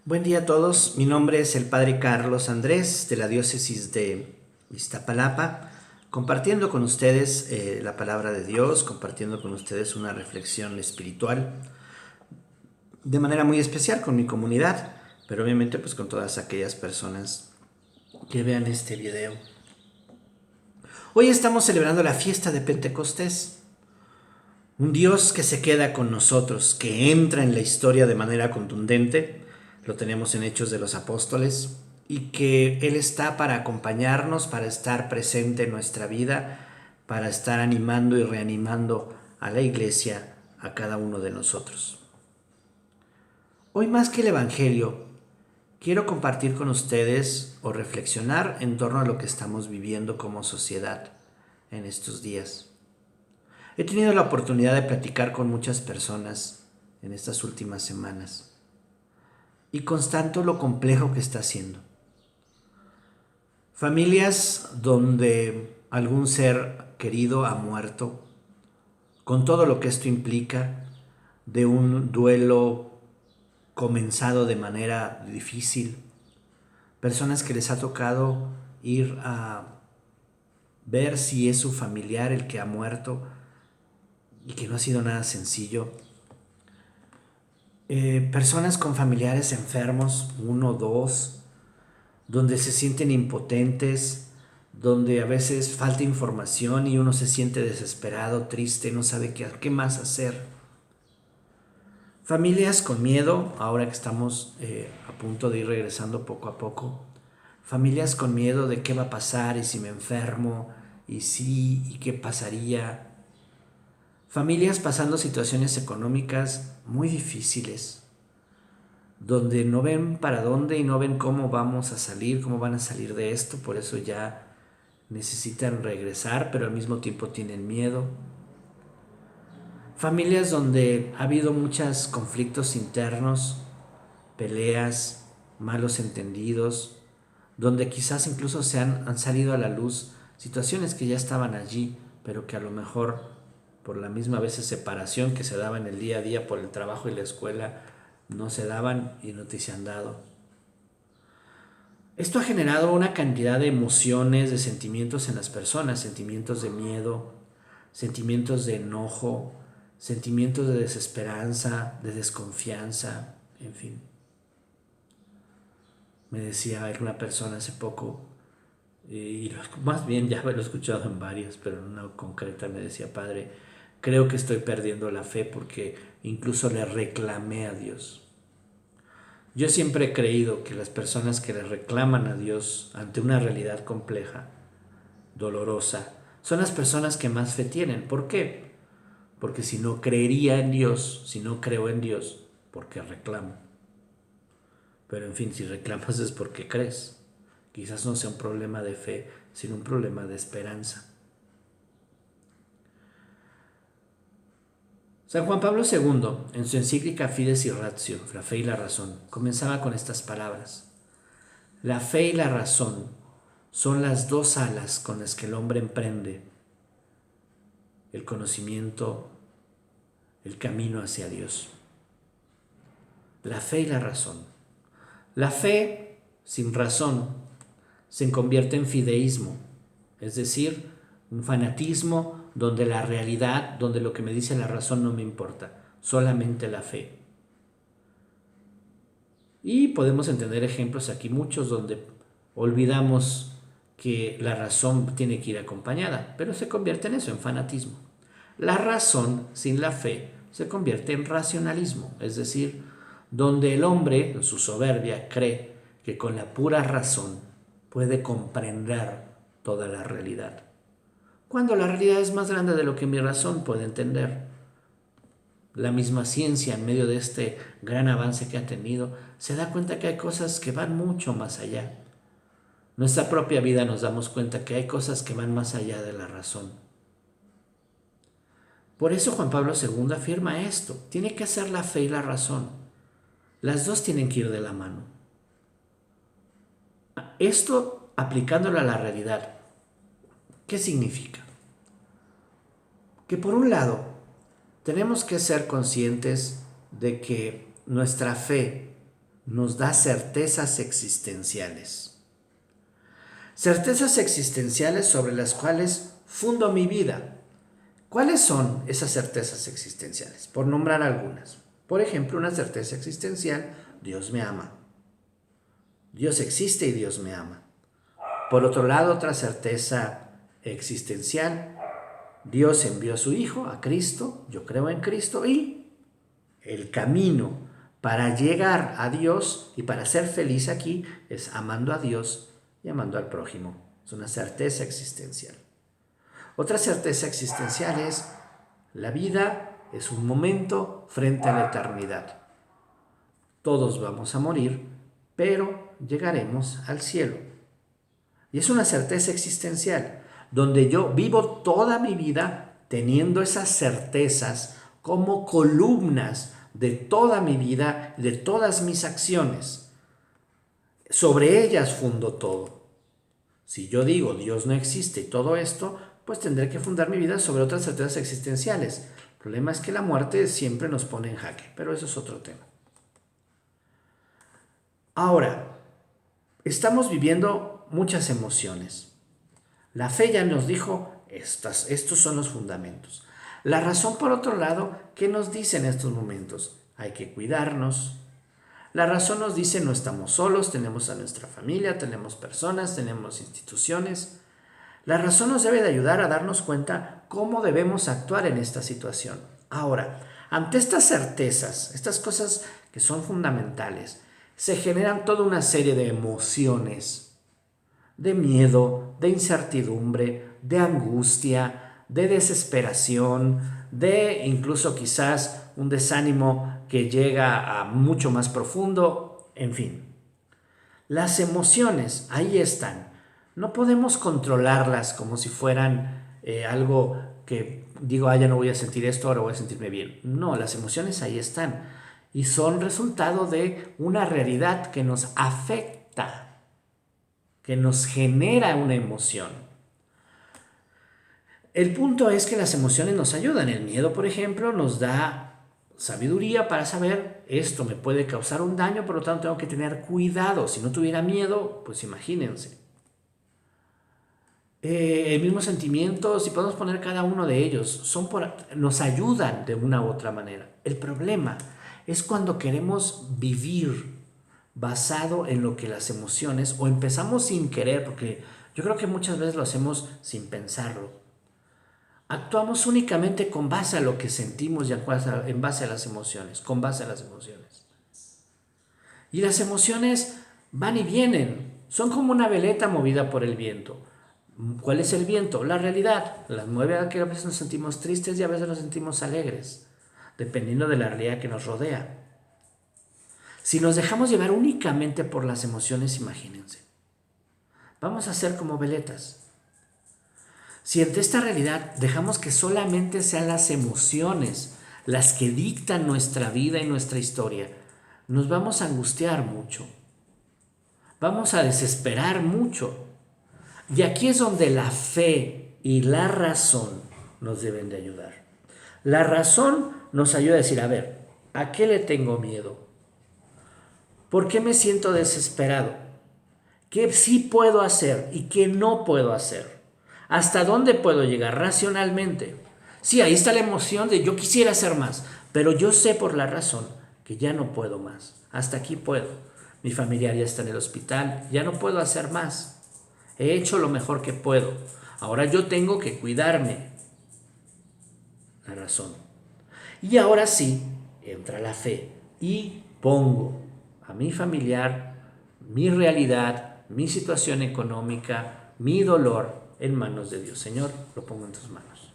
Buen día a todos, mi nombre es el Padre Carlos Andrés de la diócesis de Iztapalapa, compartiendo con ustedes la palabra de Dios, compartiendo con ustedes una reflexión espiritual de manera muy especial con mi comunidad, pero obviamente pues con todas aquellas personas que vean este video. Hoy estamos celebrando la fiesta de Pentecostés, un Dios que se queda con nosotros, que entra en la historia de manera contundente, lo tenemos en Hechos de los Apóstoles, y que Él está para acompañarnos, para estar presente en nuestra vida, para estar animando y reanimando a la iglesia, a cada uno de nosotros. Hoy más que el Evangelio, quiero compartir con ustedes o reflexionar en torno a lo que estamos viviendo como sociedad en estos días. He tenido la oportunidad de platicar con muchas personas en estas últimas semanas y constato lo complejo que está siendo. Familias donde algún ser querido ha muerto, con todo lo que esto implica, de un duelo comenzado de manera difícil, personas que les ha tocado ir a ver si es su familiar el que ha muerto y que no ha sido nada sencillo. Personas con familiares enfermos, uno, dos, donde se sienten impotentes, donde a veces falta información y uno se siente desesperado, triste, no sabe qué más hacer. Familias con miedo, ahora que estamos a punto de ir regresando poco a poco. Familias con miedo de qué va a pasar y si me enfermo y sí y qué pasaría. Familias pasando situaciones económicas muy difíciles, donde no ven para dónde y no ven cómo vamos a salir, cómo van a salir de esto, por eso ya necesitan regresar, pero al mismo tiempo tienen miedo. Familias donde ha habido muchos conflictos internos, peleas, malos entendidos, donde quizás incluso han salido a la luz situaciones que ya estaban allí, pero que a lo mejor por la misma vez separación que se daba en el día a día por el trabajo y la escuela, no se daban y no te se han dado. Esto ha generado una cantidad de emociones, de sentimientos en las personas, sentimientos de miedo, sentimientos de enojo, sentimientos de desesperanza, de desconfianza, en fin. Me decía alguna persona hace poco, y más bien ya lo he escuchado en varias, pero en una concreta me decía: Padre, creo que estoy perdiendo la fe porque incluso le reclamé a Dios. Yo siempre he creído que las personas que le reclaman a Dios ante una realidad compleja, dolorosa, son las personas que más fe tienen. ¿Por qué? Porque si no creería en Dios, si no creo en Dios, ¿por qué reclamo? Pero en fin, si reclamas es porque crees. Quizás no sea un problema de fe, sino un problema de esperanza. San Juan Pablo II, en su encíclica Fides y Ratio, la fe y la razón, comenzaba con estas palabras: la fe y la razón son las dos alas con las que el hombre emprende el conocimiento, el camino hacia Dios. La fe y la razón. La fe sin razón se convierte en fideísmo, es decir, un fanatismo donde la realidad, donde lo que me dice la razón no me importa, solamente la fe. Y podemos entender ejemplos aquí muchos donde olvidamos que la razón tiene que ir acompañada, pero se convierte en eso, en fanatismo. La razón sin la fe se convierte en racionalismo, es decir, donde el hombre, en su soberbia, cree que con la pura razón puede comprender toda la realidad, cuando la realidad es más grande de lo que mi razón puede entender. La misma ciencia, en medio de este gran avance que ha tenido, se da cuenta que hay cosas que van mucho más allá. Nuestra propia vida nos damos cuenta que hay cosas que van más allá de la razón. Por eso Juan Pablo II afirma esto: tiene que ser la fe y la razón. Las dos tienen que ir de la mano. Esto aplicándolo a la realidad, ¿qué significa? Que por un lado tenemos que ser conscientes de que nuestra fe nos da certezas existenciales. Certezas existenciales sobre las cuales fundo mi vida. ¿Cuáles son esas certezas existenciales? Por nombrar algunas. Por ejemplo, una certeza existencial: Dios me ama. Dios existe y Dios me ama. Por otro lado, otra certeza existencial: Dios envió a su Hijo, a Cristo, yo creo en Cristo, y el camino para llegar a Dios y para ser feliz aquí es amando a Dios y amando al prójimo. Es una certeza existencial. Otra certeza existencial es: la vida es un momento frente a la eternidad. Todos vamos a morir, pero llegaremos al cielo. Y es una certeza existencial, donde yo vivo toda mi vida teniendo esas certezas como columnas de toda mi vida, de todas mis acciones. Sobre ellas fundo todo. Si yo digo Dios no existe y todo esto, pues tendré que fundar mi vida sobre otras certezas existenciales. El problema es que la muerte siempre nos pone en jaque, pero eso es otro tema. Ahora, estamos viviendo muchas emociones. La fe ya nos dijo, estos son los fundamentos. La razón, por otro lado, ¿qué nos dice en estos momentos? Hay que cuidarnos. La razón nos dice, no estamos solos, tenemos a nuestra familia, tenemos personas, tenemos instituciones. La razón nos debe de ayudar a darnos cuenta cómo debemos actuar en esta situación. Ahora, ante estas certezas, estas cosas que son fundamentales, se generan toda una serie de emociones, de miedo, de incertidumbre, de angustia, de desesperación, de incluso quizás un desánimo que llega a mucho más profundo, en fin. Las emociones ahí están. No podemos controlarlas como si fueran algo que digo, ya no voy a sentir esto, ahora voy a sentirme bien. No, las emociones ahí están y son resultado de una realidad que nos afecta, que nos genera una emoción. El punto es que las emociones nos ayudan. El miedo, por ejemplo, nos da sabiduría para saber: esto me puede causar un daño, por lo tanto tengo que tener cuidado. Si no tuviera miedo, pues imagínense. El mismo sentimiento, si podemos poner cada uno de ellos, nos ayudan de una u otra manera. El problema es cuando queremos vivir basado en lo que las emociones, o empezamos sin querer, porque yo creo que muchas veces lo hacemos sin pensarlo. Actuamos únicamente con base a lo que sentimos y en base a las emociones, con base a las emociones. Y las emociones van y vienen, son como una veleta movida por el viento. ¿Cuál es el viento? La realidad. Las mueve a que a veces nos sentimos tristes y a veces nos sentimos alegres, dependiendo de la realidad que nos rodea. Si nos dejamos llevar únicamente por las emociones, imagínense, vamos a ser como veletas. Si ante esta realidad dejamos que solamente sean las emociones las que dictan nuestra vida y nuestra historia, nos vamos a angustiar mucho, vamos a desesperar mucho. Y aquí es donde la fe y la razón nos deben de ayudar. La razón nos ayuda a decir: a ver, ¿a qué le tengo miedo? ¿Por qué me siento desesperado? ¿Qué sí puedo hacer y qué no puedo hacer? ¿Hasta dónde puedo llegar racionalmente? Sí, ahí está la emoción de yo quisiera hacer más, pero yo sé por la razón que ya no puedo más. Hasta aquí puedo. Mi familiar ya está en el hospital, ya no puedo hacer más. He hecho lo mejor que puedo. Ahora yo tengo que cuidarme. La razón. Y ahora sí, entra la fe y pongo a mi familiar, mi realidad, mi situación económica, mi dolor en manos de Dios. Señor, lo pongo en tus manos.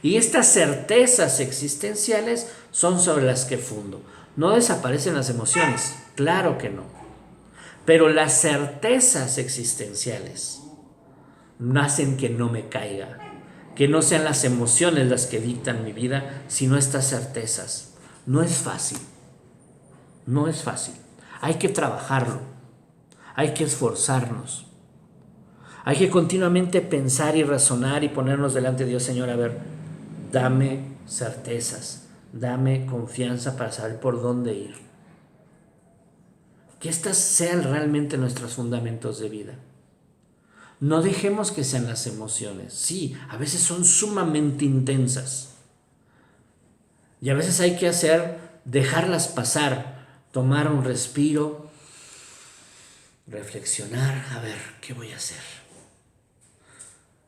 Y estas certezas existenciales son sobre las que fundo. No desaparecen las emociones, claro que no. Pero las certezas existenciales hacen que no me caiga, que no sean las emociones las que dictan mi vida, sino estas certezas. No es fácil, no es fácil. Hay que trabajarlo, hay que esforzarnos, hay que continuamente pensar y razonar y ponernos delante de Dios. Señor, a ver, dame certezas, dame confianza para saber por dónde ir. que estas sean realmente nuestros fundamentos de vida. No dejemos que sean las emociones. Sí, a veces son sumamente intensas. Y a veces hay que dejarlas pasar, tomar un respiro, reflexionar, a ver, ¿qué voy a hacer?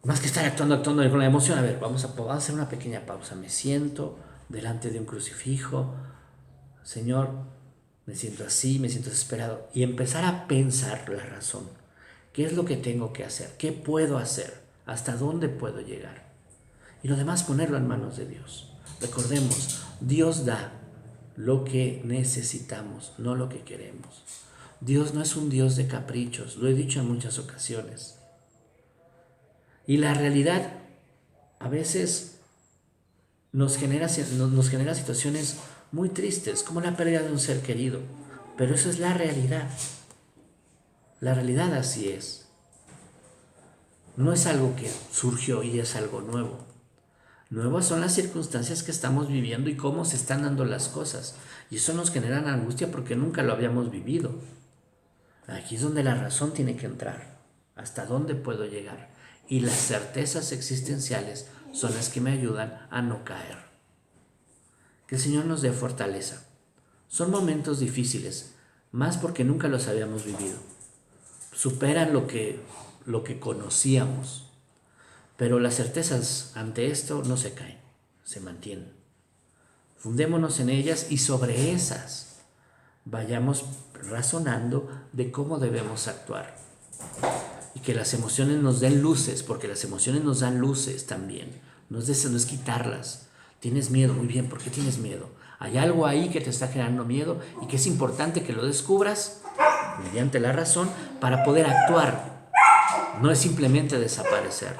Más que estar actuando con la emoción, a ver, vamos a hacer una pequeña pausa. Me siento delante de un crucifijo. Señor, me siento así, me siento desesperado. Y empezar a pensar la razón. ¿Qué es lo que tengo que hacer? ¿Qué puedo hacer? ¿Hasta dónde puedo llegar? Y lo demás ponerlo en manos de Dios. Recordemos, Dios da lo que necesitamos, no lo que queremos. Dios no es un Dios de caprichos, lo he dicho en muchas ocasiones. Y la realidad a veces nos genera situaciones muy tristes, como la pérdida de un ser querido. Pero eso es la realidad. La realidad así es. No es algo que surgió y es algo nuevo. Nuevas son las circunstancias que estamos viviendo y cómo se están dando las cosas. Y eso nos genera angustia porque nunca lo habíamos vivido. Aquí es donde la razón tiene que entrar. ¿Hasta dónde puedo llegar? Y las certezas existenciales son las que me ayudan a no caer. Que el Señor nos dé fortaleza. Son momentos difíciles, más porque nunca los habíamos vivido. Superan lo que conocíamos. Pero las certezas ante esto no se caen, se mantienen. Fundémonos en ellas y sobre esas vayamos razonando de cómo debemos actuar. Y que las emociones nos den luces, porque las emociones nos dan luces también. No es quitarlas. Tienes miedo, muy bien, ¿por qué tienes miedo? Hay algo ahí que te está generando miedo y que es importante que lo descubras mediante la razón para poder actuar. No es simplemente desaparecer.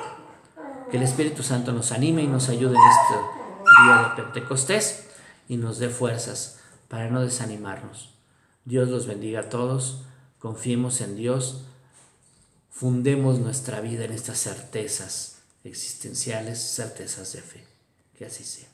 Que el Espíritu Santo nos anime y nos ayude en este día de Pentecostés y nos dé fuerzas para no desanimarnos. Dios los bendiga a todos, confiemos en Dios, fundemos nuestra vida en estas certezas existenciales, certezas de fe. Que así sea.